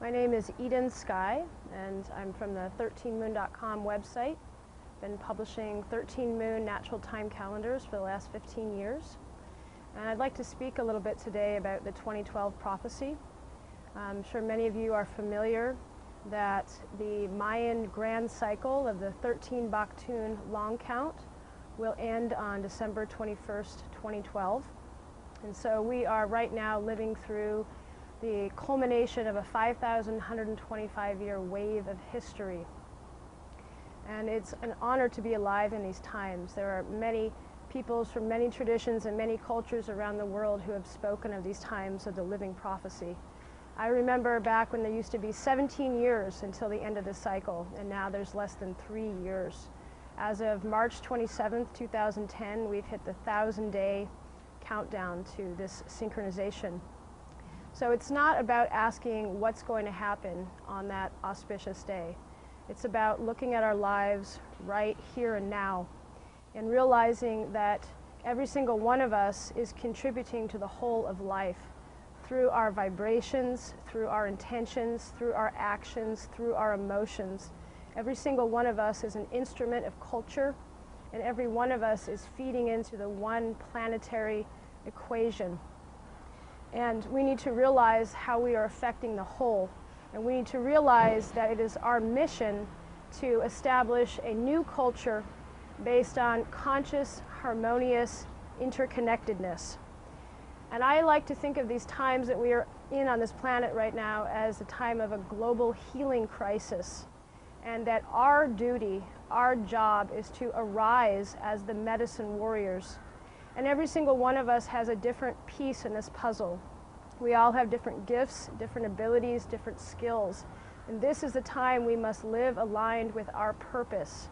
My name is Eden Sky, and I'm from the 13moon.com website. Been publishing 13 Moon natural time calendars for the last 15 years. And I'd like to speak a little bit today about the 2012 prophecy. I'm sure many of you are familiar that the Mayan grand cycle of the 13 Baktun long count will end on December 21st, 2012. And so we are right now living through the culmination of a 5,125-year wave of history. And it's an honor to be alive in these times. There are many peoples from many traditions and many cultures around the world who have spoken of these times of the living prophecy. I remember back when there used to be 17 years until the end of the cycle, and now there's less than 3 years. As of March 27th, 2010, we've hit the 1,000-day countdown to this synchronization. So it's not about asking what's going to happen on that auspicious day. It's about looking at our lives right here and now and realizing that every single one of us is contributing to the whole of life through our vibrations, through our intentions, through our actions, through our emotions. Every single one of us is an instrument of culture, and every one of us is feeding into the one planetary equation. And we need to realize how we are affecting the whole. And we need to realize that it is our mission to establish a new culture based on conscious, harmonious interconnectedness. And I like to think of these times that we are in on this planet right now as a time of a global healing crisis. And that our duty, our job, is to arise as the medicine warriors. And every single one of us has a different piece in this puzzle. We all have different gifts, different abilities, different skills. And this is the time we must live aligned with our purpose.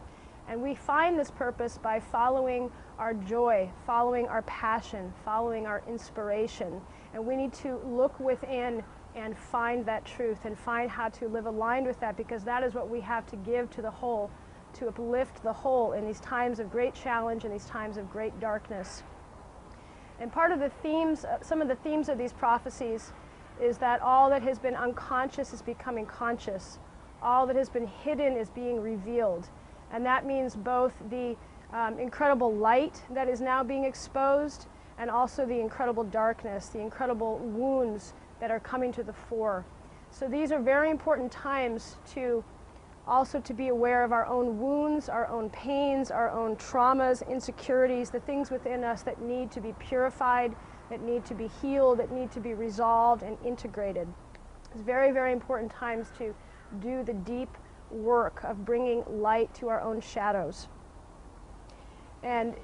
And we find this purpose by following our joy, following our passion, following our inspiration. And we need to look within and find that truth and find how to live aligned with that, because that is what we have to give to the whole, to uplift the whole in these times of great challenge and these times of great darkness. And part of the themes, some of the themes of these prophecies is that all that has been unconscious is becoming conscious. All that has been hidden is being revealed. And that means both the incredible light that is now being exposed and also the incredible darkness, the incredible wounds that are coming to the fore. So these are very important times to also to be aware of our own wounds, our own pains, our own traumas, insecurities, the things within us that need to be purified, that need to be healed, that need to be resolved and integrated. It's very, very important times to do the deep work of bringing light to our own shadows. And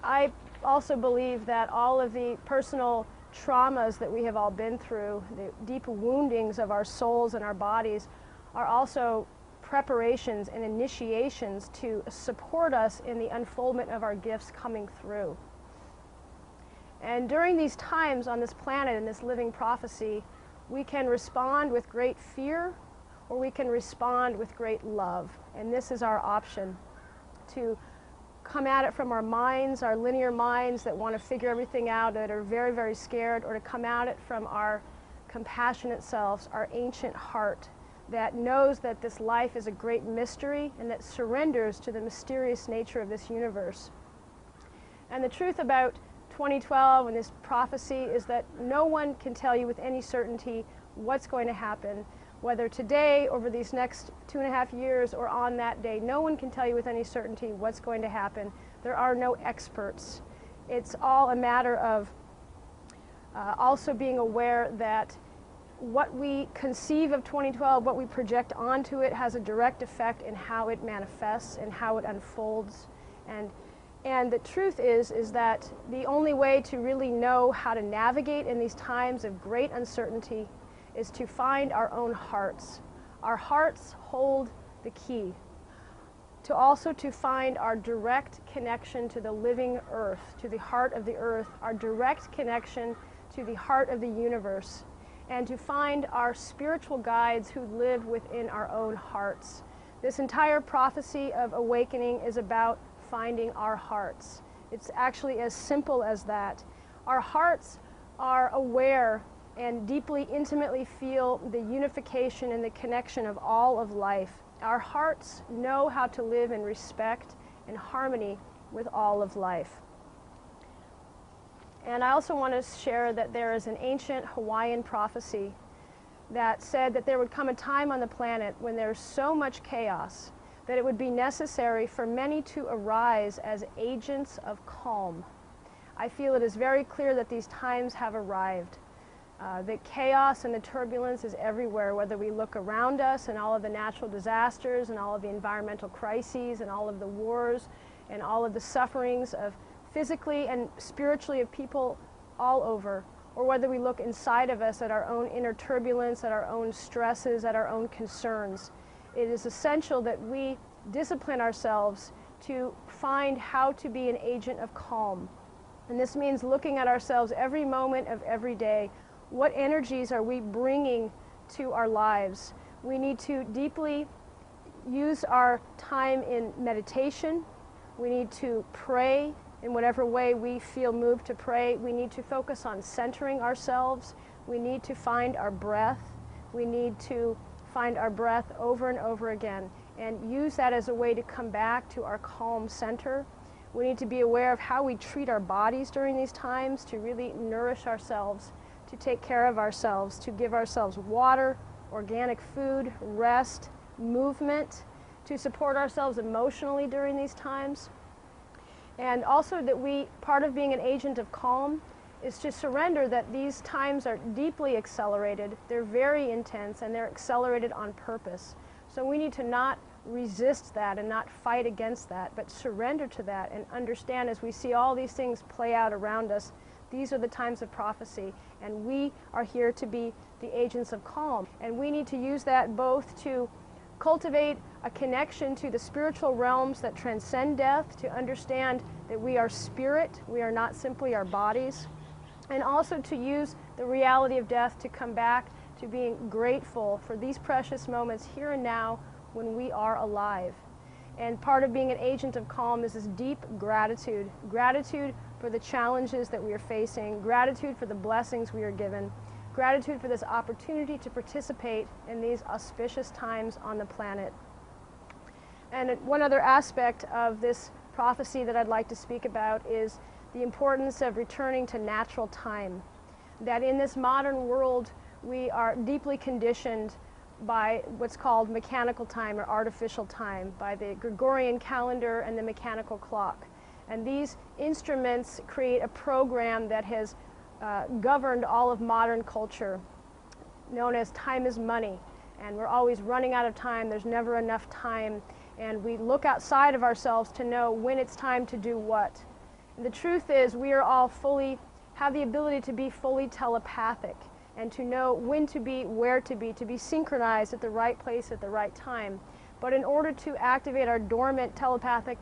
I also believe that all of the personal traumas that we have all been through, the deep woundings of our souls and our bodies, are also preparations and initiations to support us in the unfoldment of our gifts coming through. And during these times on this planet, in this living prophecy, we can respond with great fear, or we can respond with great love. And this is our option, to come at it from our minds, our linear minds that want to figure everything out, that are very, very scared, or to come at it from our compassionate selves, our ancient heart, that knows that this life is a great mystery and that surrenders to the mysterious nature of this universe. And the truth about 2012 and this prophecy is that no one can tell you with any certainty what's going to happen, whether today, over these next 2.5 years, or on that day. No one can tell you with any certainty what's going to happen. There are no experts. It's all a matter of also being aware that what we conceive of 2012, what we project onto it, has a direct effect in how it manifests and how it unfolds. And the truth is that the only way to really know how to navigate in these times of great uncertainty is to find our own hearts. Our hearts hold the key. To also to find our direct connection to the living earth, to the heart of the earth, our direct connection to the heart of the universe, and to find our spiritual guides who live within our own hearts. This entire prophecy of awakening is about finding our hearts. It's actually as simple as that. Our hearts are aware and deeply, intimately feel the unification and the connection of all of life. Our hearts know how to live in respect and harmony with all of life. And I also want to share that there is an ancient Hawaiian prophecy that said that there would come a time on the planet when there's so much chaos that it would be necessary for many to arise as agents of calm. I feel it is very clear that these times have arrived. The chaos and the turbulence is everywhere, whether we look around us and all of the natural disasters and all of the environmental crises and all of the wars and all of the sufferings of physically and spiritually of people all over, or whether we look inside of us at our own inner turbulence, at our own stresses, at our own concerns. It is essential that we discipline ourselves to find how to be an agent of calm. And this means looking at ourselves every moment of every day. What energies are we bringing to our lives? We need to deeply use our time in meditation. We need to pray in whatever way we feel moved to pray. We need to focus on centering ourselves. We need to find our breath. We need to find our breath over and over again and use that as a way to come back to our calm center. We need to be aware of how we treat our bodies during these times, to really nourish ourselves, to take care of ourselves, to give ourselves water, organic food, rest, movement, to support ourselves emotionally during these times. And also that part of being an agent of calm is to surrender that these times are deeply accelerated, they're very intense, and they're accelerated on purpose. So we need to not resist that and not fight against that, but surrender to that and understand as we see all these things play out around us, these are the times of prophecy, and we are here to be the agents of calm. And we need to use that both to cultivate a connection to the spiritual realms that transcend death, to understand that we are spirit, we are not simply our bodies, and also to use the reality of death to come back to being grateful for these precious moments here and now when we are alive. And part of being an agent of calm is this deep gratitude. Gratitude for the challenges that we are facing, gratitude for the blessings we are given, gratitude for this opportunity to participate in these auspicious times on the planet. And one other aspect of this prophecy that I'd like to speak about is the importance of returning to natural time. That in this modern world, we are deeply conditioned by what's called mechanical time or artificial time, by the Gregorian calendar and the mechanical clock. And these instruments create a program that has governed all of modern culture, known as time is money. And we're always running out of time, there's never enough time, and we look outside of ourselves to know when it's time to do what. And the truth is, we are all have the ability to be fully telepathic and to know when to be, where to be synchronized at the right place at the right time. But in order to activate our dormant telepathic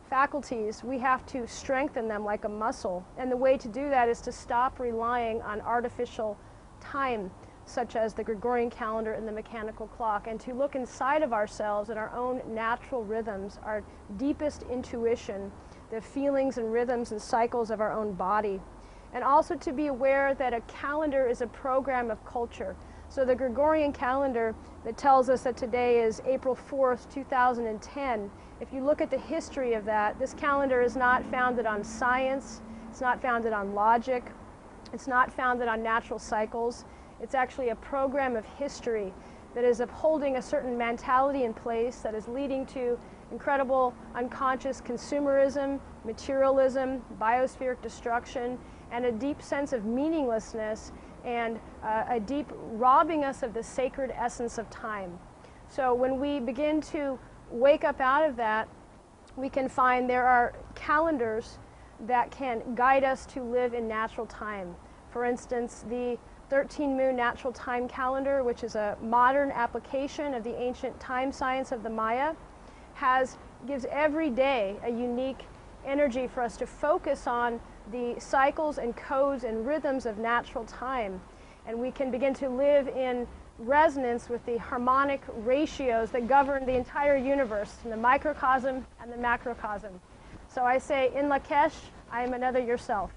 faculties, we have to strengthen them like a muscle. And the way to do that is to stop relying on artificial time, such as the Gregorian calendar and the mechanical clock, and to look inside of ourselves at our own natural rhythms, our deepest intuition, the feelings and rhythms and cycles of our own body. And also to be aware that a calendar is a program of culture. So the Gregorian calendar that tells us that today is April 4th, 2010, if you look at the history of that, this calendar is not founded on science, it's not founded on logic, it's not founded on natural cycles. It's actually a program of history that is upholding a certain mentality in place that is leading to incredible unconscious consumerism, materialism, biospheric destruction, and a deep sense of meaninglessness and a deep robbing us of the sacred essence of time. So when we begin to wake up out of that, we can find there are calendars that can guide us to live in natural time. For instance, the 13 Moon Natural Time Calendar, which is a modern application of the ancient time science of the Maya, gives every day a unique energy for us to focus on the cycles and codes and rhythms of natural time. And we can begin to live in resonance with the harmonic ratios that govern the entire universe, in the microcosm and the macrocosm. So I say, in Lakesh, I am another yourself.